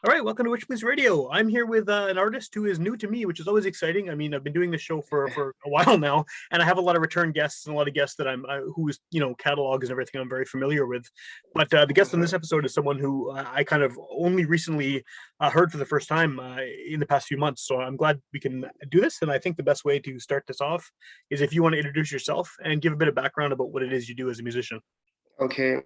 All right, welcome to Witchpolice Radio. I'm here with an artist who is new to me, which is always exciting. I mean, I've been doing this show for a while now, and I have a lot of return guests and a lot of guests that whose catalogs and everything I'm very familiar with. But the guest on this episode is someone who I kind of only recently heard for the first time in the past few months. So I'm glad we can do this. And I think the best way to start this off is if you want to introduce yourself and give a bit of background about what it is you do as a musician. Okay,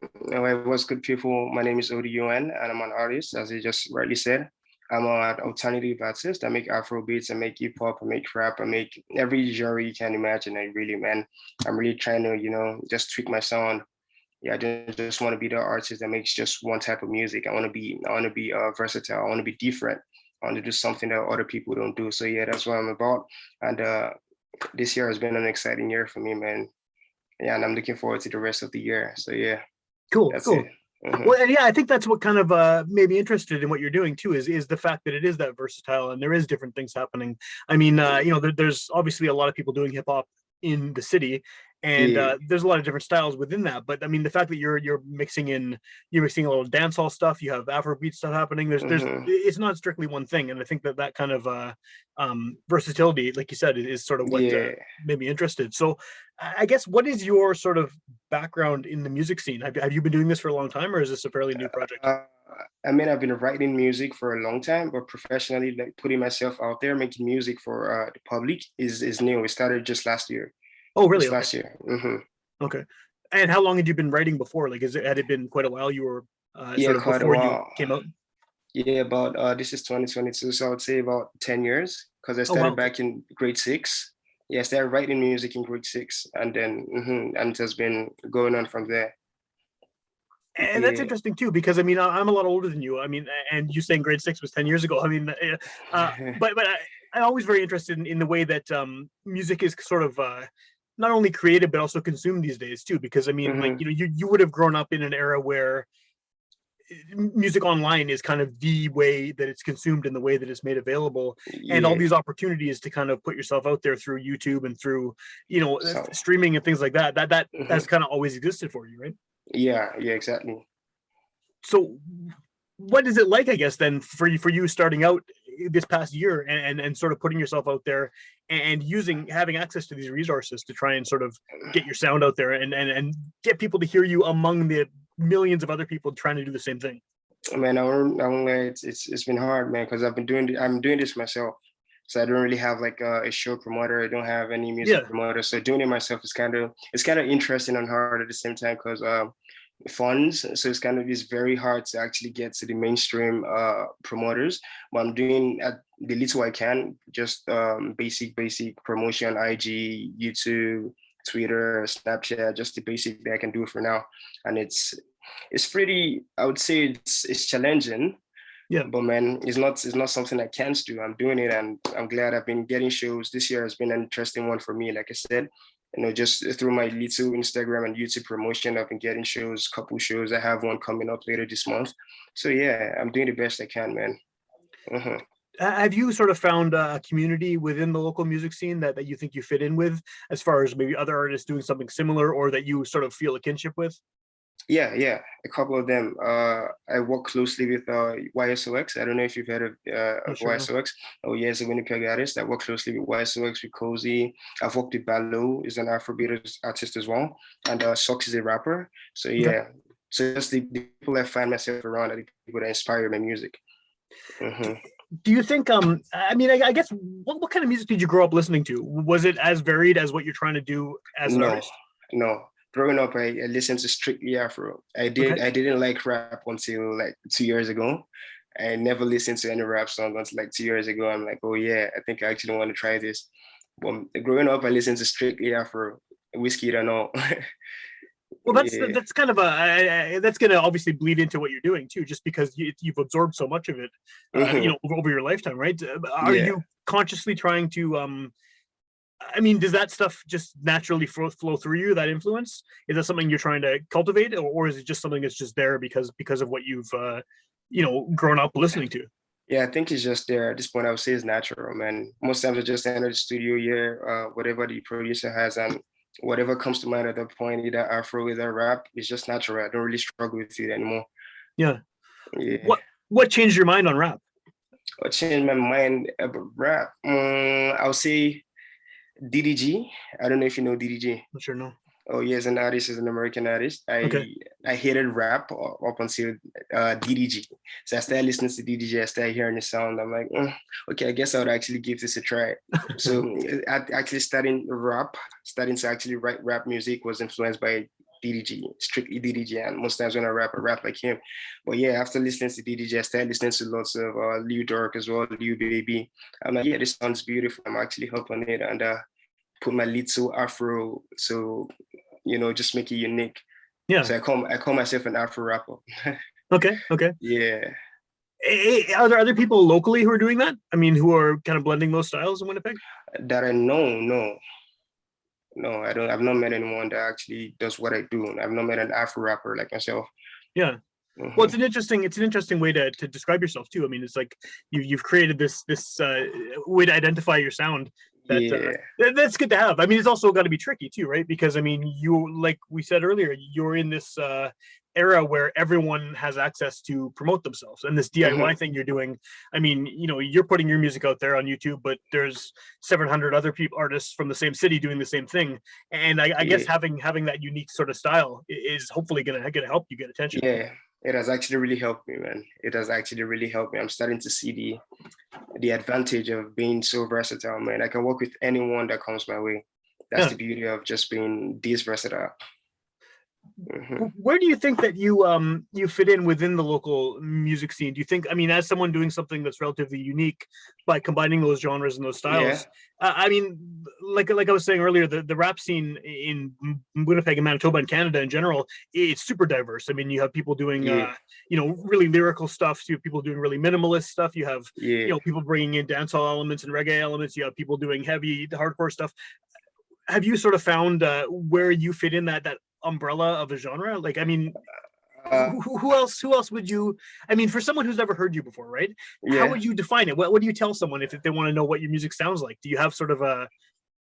what's good, people? My name is O.D.U.N, and I'm an artist, as you just rightly said. I'm an alternative artist. I make Afro beats, I make hip hop, I make rap, I make every genre you can imagine. I'm really trying to, just tweak my sound. Yeah, I don't just want to be the artist that makes just one type of music. I want to be versatile. I want to be different. I want to do something that other people don't do. So yeah, that's what I'm about. And this year has been an exciting year for me, man. Yeah, and I'm looking forward to the rest of the year. So yeah, Cool, that's cool. it. Mhm. Well, and yeah, I think that's what kind of made me interested in what you're doing too. Is the fact that it is that versatile and there is different things happening. I mean, there's obviously a lot of people doing hip hop in the city, and Yeah. there's a lot of different styles within that. But I mean, the fact that you're mixing a little dancehall stuff, you have Afrobeat stuff happening. There's Hmm. it's not strictly one thing, and I think that kind of versatility, like you said, is sort of what Yeah. made me interested. So, I guess what is your sort of background in the music scene? Have you been doing this for a long time, or is this a fairly new project? Uh, I mean, I've been writing music for a long time, but professionally, like putting myself out there, making music for the public is new. It started just last year. Oh, really? Just Okay. last year. Hmm. Okay. And how long had you been writing before? Like, had it been quite a while you were Yeah, sort of quite a before you while. came out? Yeah, about this is 2022, so I would say about 10 years because I Oh, wow. started Okay. back in grade six. Yeah, I started writing music in grade six, and then and it has been going on from there. And that's Yeah. interesting too, because I mean, I'm a lot older than you. I mean, and you saying grade six was 10 years ago. I mean, I'm always very interested in the way that music is sort of not only created but also consumed these days too. Because I mean, like Hmm. you would have grown up in an era where music online is kind of the way that it's consumed and the way that it's made available, and all Yeah. these opportunities to kind of put yourself out there through YouTube and through So. streaming and things like that has Hmm. kind of always existed for you, right? Yeah, yeah, exactly. So what is it like, I guess, then for you starting out this past year and sort of putting yourself out there and using having access to these resources to try and sort of get your sound out there and get people to hear you among the millions of other people trying to do the same thing? Man, I won't lie, it's been hard, man, because I'm doing this myself. So I don't really have like a show promoter. I don't have any music Yeah. promoter. So doing it myself is kind of interesting and hard at the same time because funds. So it's very hard to actually get to the mainstream promoters. But I'm doing the little I can, just basic promotion, IG, YouTube, Twitter, Snapchat, just the basic that I can do for now. And it's pretty, I would say it's challenging, Yeah. but man, it's not something I can't do. I'm doing it, and I'm glad I've been getting shows. This year has been an interesting one for me. Like I said, just through my little Instagram and YouTube promotion, I've been getting shows, couple shows. I have one coming up later this month. So yeah, I'm doing the best I can, man. Uh-huh. Have you sort of found a community within the local music scene that you think you fit in with, as far as maybe other artists doing something similar or that you sort of feel a kinship with? Yeah, yeah, a couple of them. I work closely with YSOX. I don't know if you've heard Yeah, of sure. Yeah. YSOX. Oh, yeah, it's a Winnipeg artist. I work closely with YSOX, with Cozy. I've worked with Balo, is an Afrobeat artist as well. And Sox is a rapper. So Okay. yeah, so just the people I find myself around are the people that inspire my music. Do, Hmm. do you think I mean, I guess what kind of music did you grow up listening to? Was it as varied as what you're trying to do as an No, artist? no. Growing up, I listened to strictly Afro. Okay. I didn't like rap until like 2 years ago. I never listened to any rap song until like 2 years ago. I'm like, oh yeah, I think I actually want to try this. But growing up, I listened to strictly Afro, whiskey and all. Well, Yeah. that's kind of that's going to obviously bleed into what you're doing too, just because you've absorbed so much of it, Hmm. over your lifetime, right? Are Yeah. you consciously trying to I mean, does that stuff just naturally flow through you? That influence, is that something you're trying to cultivate, or is it just something that's just there because of what you've grown up listening to? Yeah, I think it's just there at this point. I would say it's natural, man. Most times I just enter the studio here, whatever the producer has, and whatever comes to mind at that point, either Afro, either rap, it's just natural. I don't really struggle with it anymore. Yeah. Yeah. What What changed your mind on rap? What changed my mind about rap? I'll say DDG. I don't know if you know DDG. Not sure, no. Oh, he is an artist, he's an American artist. Okay. I hated rap up until DDG. So I started listening to DDG, I started hearing the sound. I'm like, okay, I guess I would actually give this a try. So I actually starting to actually write rap music was influenced by DDG, strictly DDG. And most times when I rap like him. But yeah, after listening to DDG, I started listening to lots of Lil Durk as well, Lil Baby. I'm like, yeah, this sounds beautiful. I'm actually helping it. And put my little afro, so just make it unique. Yeah. So I call myself an afro rapper. Okay. Yeah. Are there other people locally who are doing that? I mean, who are kind of blending those styles in Winnipeg? That I know, no, I don't. I've not met anyone that actually does what I do. I've not met an afro rapper like myself. Yeah. Mm-hmm. Well, it's an interesting way to describe yourself too. I mean, it's like you've created this way to identify your sound. That's good to have. I mean, it's also got to be tricky too, right? Because I mean, you, like we said earlier, you're in this era where everyone has access to promote themselves, and this DIY thing you're doing. I mean, you're putting your music out there on YouTube, but there's 700 other artists from the same city doing the same thing, and I guess having that unique sort of style is hopefully gonna help you get attention. Yeah, it has actually really helped me, man. It has actually really helped me. I'm starting to see the advantage of being so versatile, man. I can work with anyone that comes my way. That's the beauty of just being this versatile. Where do you think that you fit in within the local music scene? Do you think, I mean, as someone doing something that's relatively unique by combining those genres and those styles, I mean, like I was saying earlier, the rap scene in Winnipeg and Manitoba and Canada in general, it's super diverse. I mean, you have people doing really lyrical stuff. So you have people doing really minimalist stuff. You have people bringing in dancehall elements and reggae elements. You have people doing heavy hardcore stuff. Have you sort of found where you fit in that umbrella of a genre? Like, I mean, who else would you, I mean, for someone who's never heard you before, right? How would you define it? What do you tell someone if they want to know what your music sounds like? Do you have sort of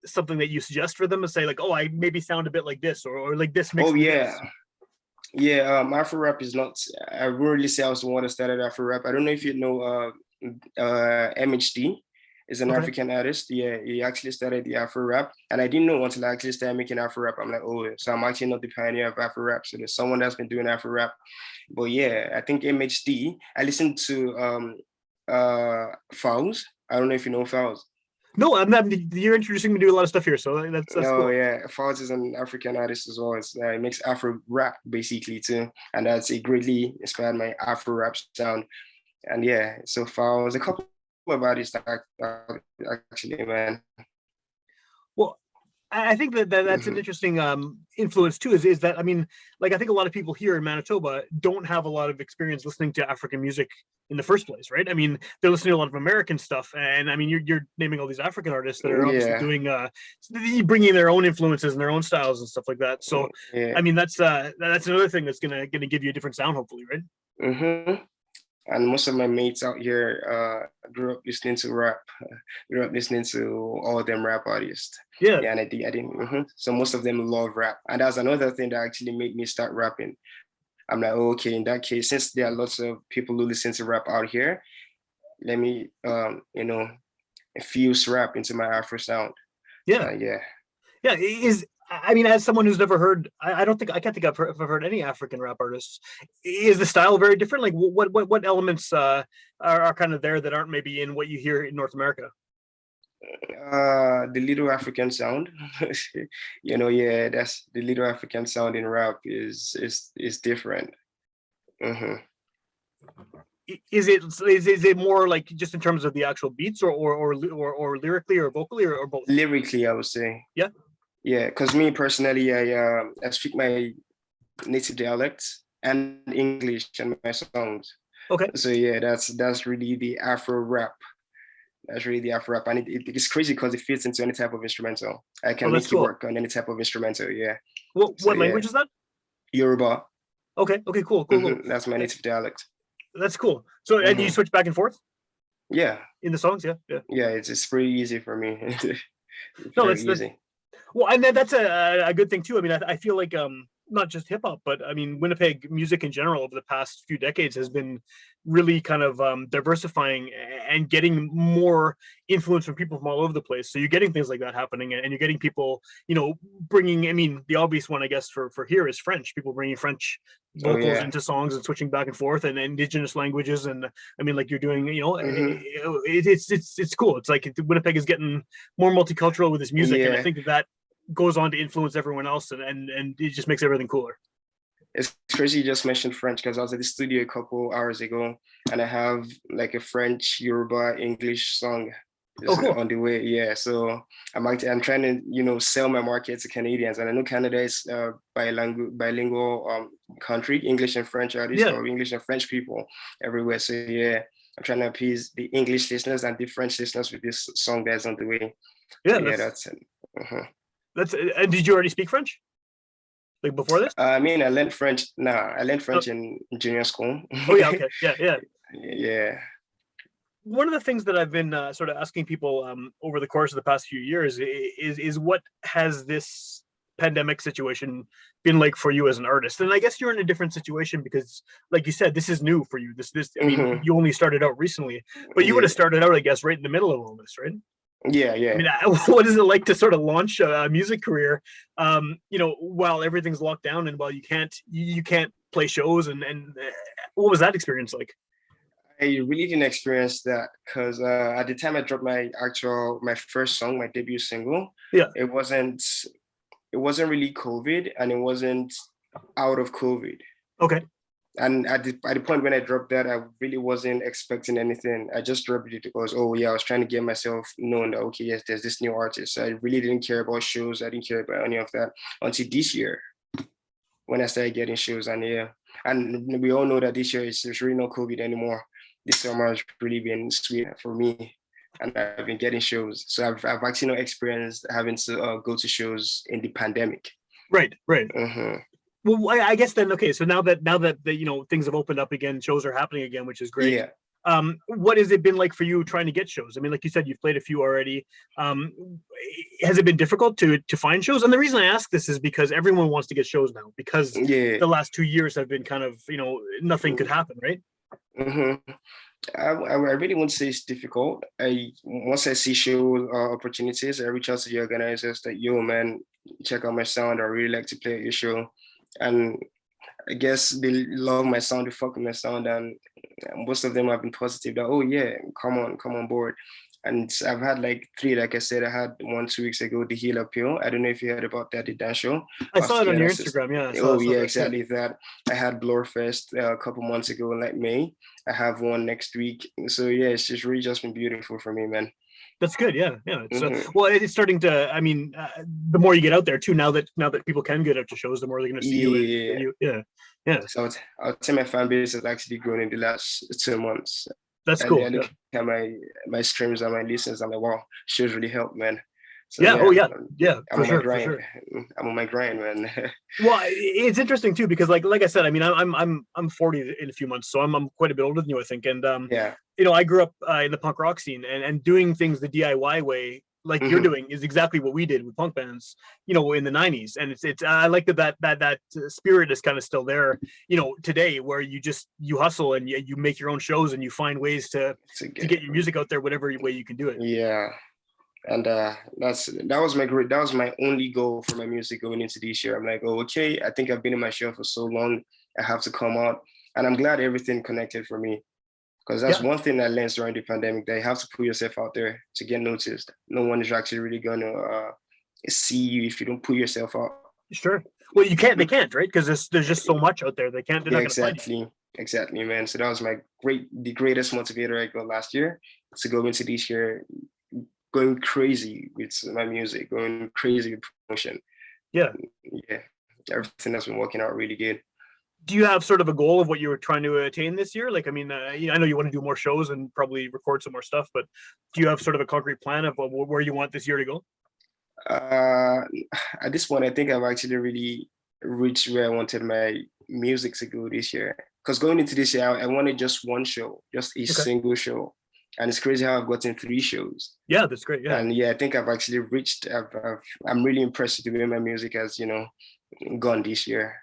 something that you suggest for them and say like, oh, I maybe sound a bit like this, or like this mixed with this? Afro rap is not, I wouldn't really say I was the one that started Afro rap. I don't know if you know MHD is an African artist. Yeah, he actually started the Afro rap, and I didn't know until I actually started making Afro rap. I'm like, oh, so I'm actually not the pioneer of Afro rap. So there's someone that's been doing Afro rap. But yeah, I think MHD. I listened to Fowls. I don't know if you know Fowls. No, I'm not. You're introducing me to a lot of stuff here, so that's cool. Yeah, Fowls is an African artist as well. It makes Afro rap basically too, and that's it greatly inspired my Afro rap sound. And yeah, so Fowls, a couple of artists actually, man. Well, I think that's an interesting influence too. Is that, I mean, like, I think a lot of people here in Manitoba don't have a lot of experience listening to African music in the first place, right? I mean, they're listening to a lot of American stuff, and I mean, you're naming all these African artists that are obviously doing, bringing their own influences and their own styles and stuff like that. So, I mean, that's another thing that's gonna give you a different sound, hopefully, right? And most of my mates out here grew up listening to rap, grew up listening to all them rap artists. And I didn't. So most of them love rap, and that's another thing that actually made me start rapping. I'm like, okay, in that case, since there are lots of people who listen to rap out here, let me, infuse rap into my Afro sound. I mean, as someone who's never heard, I can't think I've heard any African rap artists. Is the style very different? Like, what elements are kind of there that aren't maybe in what you hear in North America? The little African sound, that's the little African sound in rap is different. Is it more like just in terms of the actual beats, or lyrically or vocally, or both? Lyrically, I would say. Yeah, because me personally, I speak my native dialects and English in my songs. Okay. So yeah, that's really the Afro rap. That's really the Afro rap, and it's crazy because it fits into any type of instrumental. I can make it work on any type of instrumental. Yeah. What language is that? Yoruba. Okay. Cool. That's my native dialect. That's cool. So, and you switch back and forth? Yeah. In the songs, yeah. Yeah, it's pretty easy for me. It's easy. Well, and that's a good thing too. I mean, I feel like not just hip hop, but I mean, Winnipeg music in general over the past few decades has been really kind of diversifying and getting more influence from people from all over the place. So you're getting things like that happening, and you're getting people, bringing. I mean, the obvious one, I guess, for here is French. People bringing French Oh vocals yeah. into songs and switching back and forth, and indigenous languages. And I mean, like you're doing, Hmm. it's cool. It's like Winnipeg is getting more multicultural with his music, and I Yeah. think that goes on to influence everyone else, and it just makes everything cooler. It's crazy you just mentioned French because I was at the studio a couple hours ago and I have like a French, Yoruba, English song Oh, is cool. on the way. Yeah. So I'm trying to, sell my market to Canadians. And I know Canada is a bilingual country, English and French artists Yeah, or English and French people everywhere. So yeah, I'm trying to appease the English listeners and the French listeners with this song that's on the way. So yeah. yeah, That's that's it. Uh-huh. that's. And did you already speak French like before this? I mean, I learned French. Nah, I learned Oh, French in junior school. oh yeah, okay, yeah, yeah. Yeah. One of the things that I've been sort of asking people over the course of the past few years is what has this pandemic situation been like for you as an artist? And I guess you're in a different situation because, like you said, this is new for you. This I mean, Hmm. you only started out recently, but you would Yeah. have started out, I guess, right in the middle of all this, right? Yeah. I Yeah. mean, what is it like to sort of launch a music career, while everything's locked down and while you can't play shows and what was that experience like? I really didn't experience that because at the time I dropped my first song, my debut single, Yeah. it wasn't it wasn't really COVID and it wasn't out of COVID. Okay. And at the point when I dropped that, I really wasn't expecting anything. I just dropped it because, oh yeah, I was trying to get myself known that, okay, yes, there's this new artist. So I really didn't care about shows. I didn't care about any of that until this year when I started getting shows. And yeah, and we all know that this year there's really no COVID anymore. This summer has really been sweet for me. And I've been getting shows. So I've actually not experienced having to go to shows in the pandemic. Right. Right. Hmm. Well, I guess then, okay. So now that things have opened up again, shows are happening again, which is great. Yeah. What has it been like for you trying to get shows? I mean, like you said, you've played a few already. Um, has it been difficult to find shows? And the reason I ask this is because everyone wants to get shows now because Yeah. the last 2 years have been kind of nothing could happen, right? Hmm. I really won't say it's difficult. Once I see show opportunities, I reach out to the organizers that, yo man, check out my sound. I really like to play at your show, and I guess they love my sound, they fuck with my sound, and most of them have been positive that, oh yeah, come on board. And I've had like three, like I said, I had one 2 weeks ago, the Heel Appeal. I don't know if you heard about that, the dance show. I saw it on Australia, your Instagram. Yeah, I oh saw yeah, that. Yeah. exactly that. I had Blurfest a couple months ago in like May. I have one next week. So yeah, it's just really just been beautiful for me, man. That's good. Yeah, yeah. It's Hmm. well, it's starting to. I mean, the more you get out there too, now that people can get out to shows, the more they're going to see you and Yeah. you. Yeah, yeah. So I would say my fan base has actually grown in the last 2 months. That's And I cool. Yeah, look at my streams and my listens. I'm like, wow, shows really help, man. So yeah. Oh yeah, yeah, yeah. I'm For on my sure, for grind. sure. I'm on my grind, man. Well, it's interesting too because, like I said, I mean, I'm 40 in a few months, so I'm quite a bit older than you, I think. And Yeah. I grew up in the punk rock scene, and doing things the DIY way, like you're Hmm. doing, is exactly what we did with punk bands, in the '90s. And it's I like that spirit is kind of still there, today, where you hustle and you make your own shows and you find ways So to good. get your music out there, whatever way you can do it. Yeah. And that was my only goal for my music going into this year. I'm like, oh, okay, I think I've been in my shell for so long. I have to come out. And I'm glad everything connected for me. Because that's Yeah, one thing I learned during the pandemic, that you have to put yourself out there to get noticed. No one is actually really gonna see you if you don't put yourself out. sure. Well, you can't. They can't, right? Because there's just so much out there. They can't. They're Yeah, not going to find you. exactly, man. So that was the greatest motivator I got last year, to go into this year going crazy with my music, going crazy with promotion. Yeah. Yeah, everything has been working out really good. Do you have sort of a goal of what you were trying to attain this year? Like, I mean, I know you want to do more shows and probably record some more stuff, but do you have sort of a concrete plan of where you want this year to go? Uh, at this point, I think I've actually really reached where I wanted my music to go this year. Because going into this year, I wanted just one show, just a Okay. single show. And it's crazy how I've gotten three shows. Yeah, that's great. Yeah. And yeah, I think I've actually reached, I'm really impressed with the way my music has, gone this year.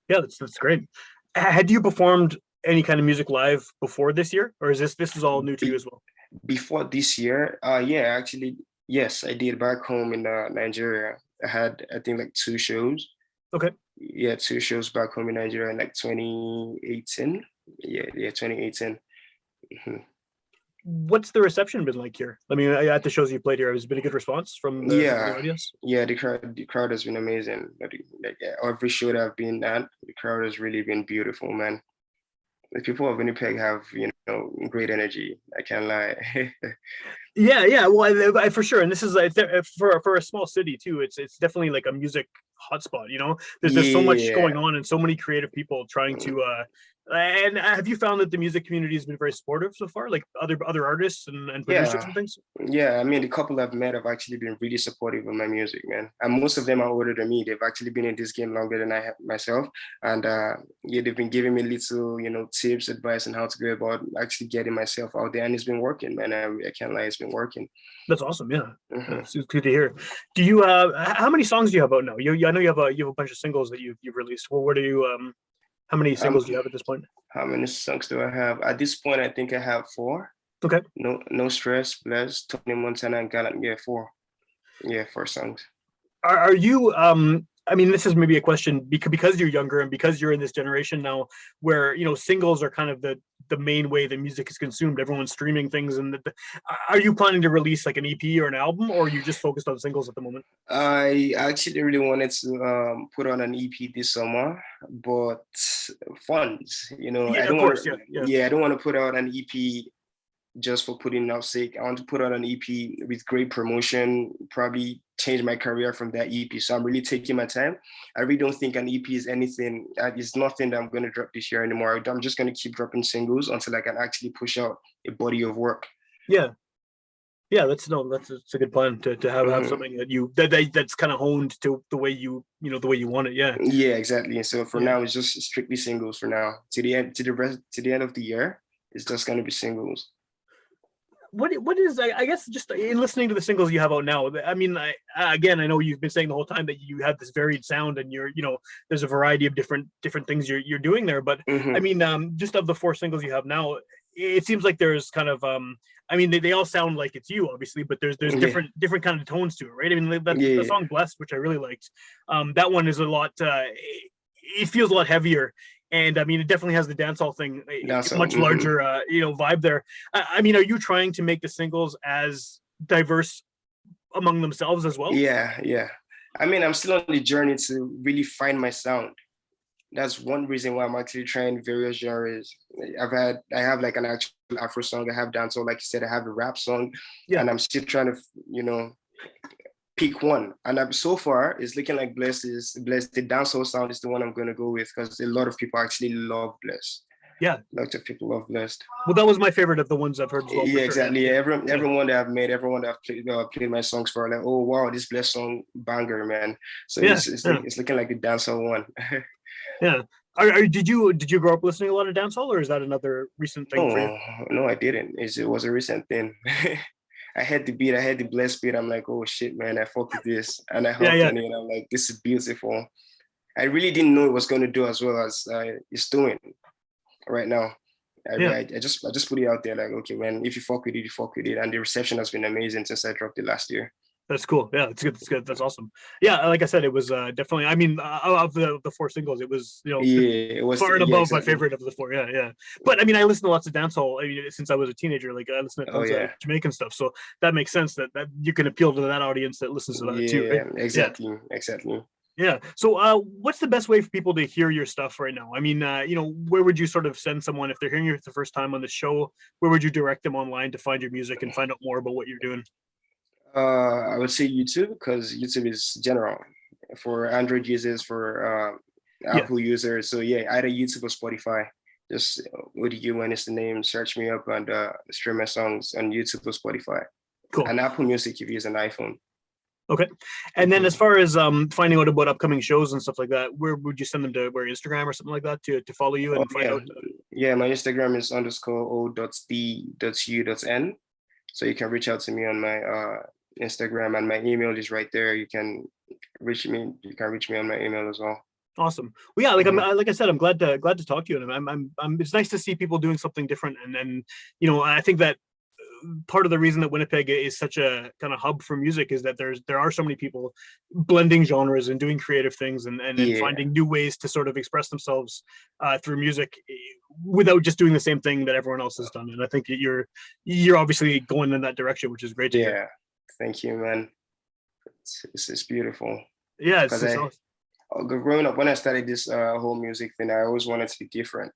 Yeah, that's great. Had you performed any kind of music live before this year, or is this is all new to you Be- as well? Before this year, yeah, actually, yes, I did back home in Nigeria. I had, I think, like two shows. Okay. Yeah, two shows back home in Nigeria in like 2018. Yeah, 2018. Mhm. What's the reception been like here? I mean, at the shows you played here, has it been a good response from the Yeah, audience? yeah, the crowd has been amazing. Like yeah, every show that I've been at, the crowd has really been beautiful, man. The people of Winnipeg have, great energy. I can't lie. Yeah. Well, for sure, and this is for a small city too. It's definitely like a music hotspot. There's so much Yeah. going on and so many creative people trying to. And have you found that the music community has been very supportive so far, like other artists and producers Yeah, and things? yeah. I mean, the couple I've met have actually been really supportive of my music, man. And most of them are older than me. They've actually been in this game longer than I have myself. And yeah, they've been giving me little, tips, advice on how to go about actually getting myself out there. And it's been working, man. I can't lie, it's been working. That's awesome. Yeah. Yeah, Hmm. it's good to hear. Do you how many songs do you have out now? I know you have a bunch of singles that you've released. Well, what do you how many singles do you Um, have at this point? how many songs do I have? At this point, I think I have four. Okay. No Stress, Bless, Tony Montana, and Gallant. Yeah, four. Yeah, four songs. Are you I mean, this is maybe a question because you're younger and because you're in this generation now where singles are kind of the main way the music is consumed. Everyone's streaming things, and are you planning to release like an EP or an album, or are you just focused on singles at the moment? I actually really wanted to put on an EP this summer, but funds, I Yeah, of don't want course. to, Yeah. yeah, I don't want to put out an EP just for putting out sake. I want to put out an EP with great promotion, probably change my career from that EP. So I'm really taking my time. I really don't think an EP is anything, it's nothing that I'm going to drop this year anymore. I'm just going to keep dropping singles until I can actually push out a body of work. Yeah. Yeah, that's no, that's a good plan to have Mhm. something that's kind of honed to the way the way you want it. Yeah, Yeah, exactly. So for yeah. now, it's just strictly singles for now. To the end of the year, it's just gonna be singles. What is I guess just in listening to the singles you have out now. I mean, again, I know you've been saying the whole time that you have this varied sound and there's a variety of different things you're doing there. But I Hmm. mean, just of the four singles you have now, it seems like there's kind of I mean, they all sound like it's you, obviously, but there's Yeah, different kind of tones to it, right? I mean, the yeah, song "Blessed," which I really liked, that one is a lot. It feels a lot heavier, and I mean, it definitely has the dancehall thing, a that's all. much larger, vibe there. I mean, are you trying to make the singles as diverse among themselves as well? Yeah, yeah. I mean, I'm still on the journey to really find my sound. That's one reason why I'm actually trying various genres. I have like an actual Afro song. I have dancehall, like you said. I have a rap song, Yeah, and I'm still trying to, pick one. And so far, it's looking like Bless. The dancehall sound is the one I'm going to go with because a lot of people actually love Bless. yeah. Lots of people love Blessed. Well, that was my favorite of the ones I've heard as well, for Yeah, sure. Yeah, exactly. yeah, Yeah, yeah, everyone that I've made, everyone that I've played my songs for, like, oh wow, this Blessed song banger, man. So yeah, it's yeah, it's looking like the dancehall one. yeah. Did you grow up listening a lot of dancehall, or is that another recent thing for you? No, no, I didn't. It was a recent thing. I had the beat, I had the blessed beat. I'm like, oh shit, man, I fuck with this, and I Yeah, hopped yeah, on it. And I'm like, this is beautiful. I really didn't know it was going to do as well as it's doing right now. yeah. I just put it out there like, okay, man, if you fuck with it, you fuck with it. And the reception has been amazing since I dropped it last year. That's cool. Yeah, it's good. It's good. That's awesome. Yeah, like I said, it was definitely. I mean, of the four singles, it was Yeah, it was, far and yeah, above my exactly. favorite of the four. Yeah, yeah. But I mean, I listen to lots of dancehall. I mean, since I was a teenager, like I listen to Oh tons of yeah. Jamaican stuff. So that makes sense that you can appeal to that audience that listens to that too, right? Yeah, Yeah, exactly, exactly. yeah. So, what's the best way for people to hear your stuff right now? I mean, where would you sort of send someone if they're hearing you for the first time on the show? Where would you direct them online to find your music and find out more about what you're doing? I would say YouTube because YouTube is general for Android users, for Yeah, Apple users. So yeah, either YouTube or Spotify. Just O.D.U.N is the name. Search me up and stream my songs on YouTube or Spotify. cool. And Apple Music if you use an iPhone. Okay. And then as Mhm. far as finding out about upcoming shows and stuff like that, where would you send them to? Where Instagram or something like that to follow you Oh and find yeah, out? yeah. My Instagram is underscore O.D.U.N. So you can reach out to me on my Instagram, and my email is right there. You can reach me. You can reach me on my email as well. Awesome. Well, yeah, like Mhm. like I said, I'm glad to talk to you, and it's nice to see people doing something different, and you know, I think that part of the reason that Winnipeg is such a kind of hub for music is that there are so many people blending genres and doing creative things, and Yeah, finding new ways to sort of express themselves through music without just doing the same thing that everyone else has done. And I think that you're obviously going in that direction, which is great to hear. yeah. Thank you, man. It's beautiful Yeah, because it's awesome. growing up when I started this whole music thing, I always wanted to be different.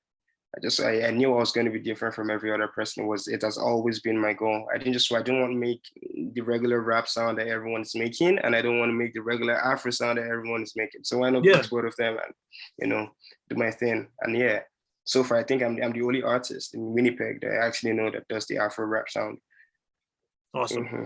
I knew I was going to be different from every other person. It has always been my goal. I don't want to make the regular rap sound that everyone's making, and I don't want to make the regular Afro sound that everyone is making. So why not Yeah, mix both of them and do my thing? And yeah, so far I think I'm the only artist in Winnipeg that I actually know that does the Afro rap sound. awesome. Hmm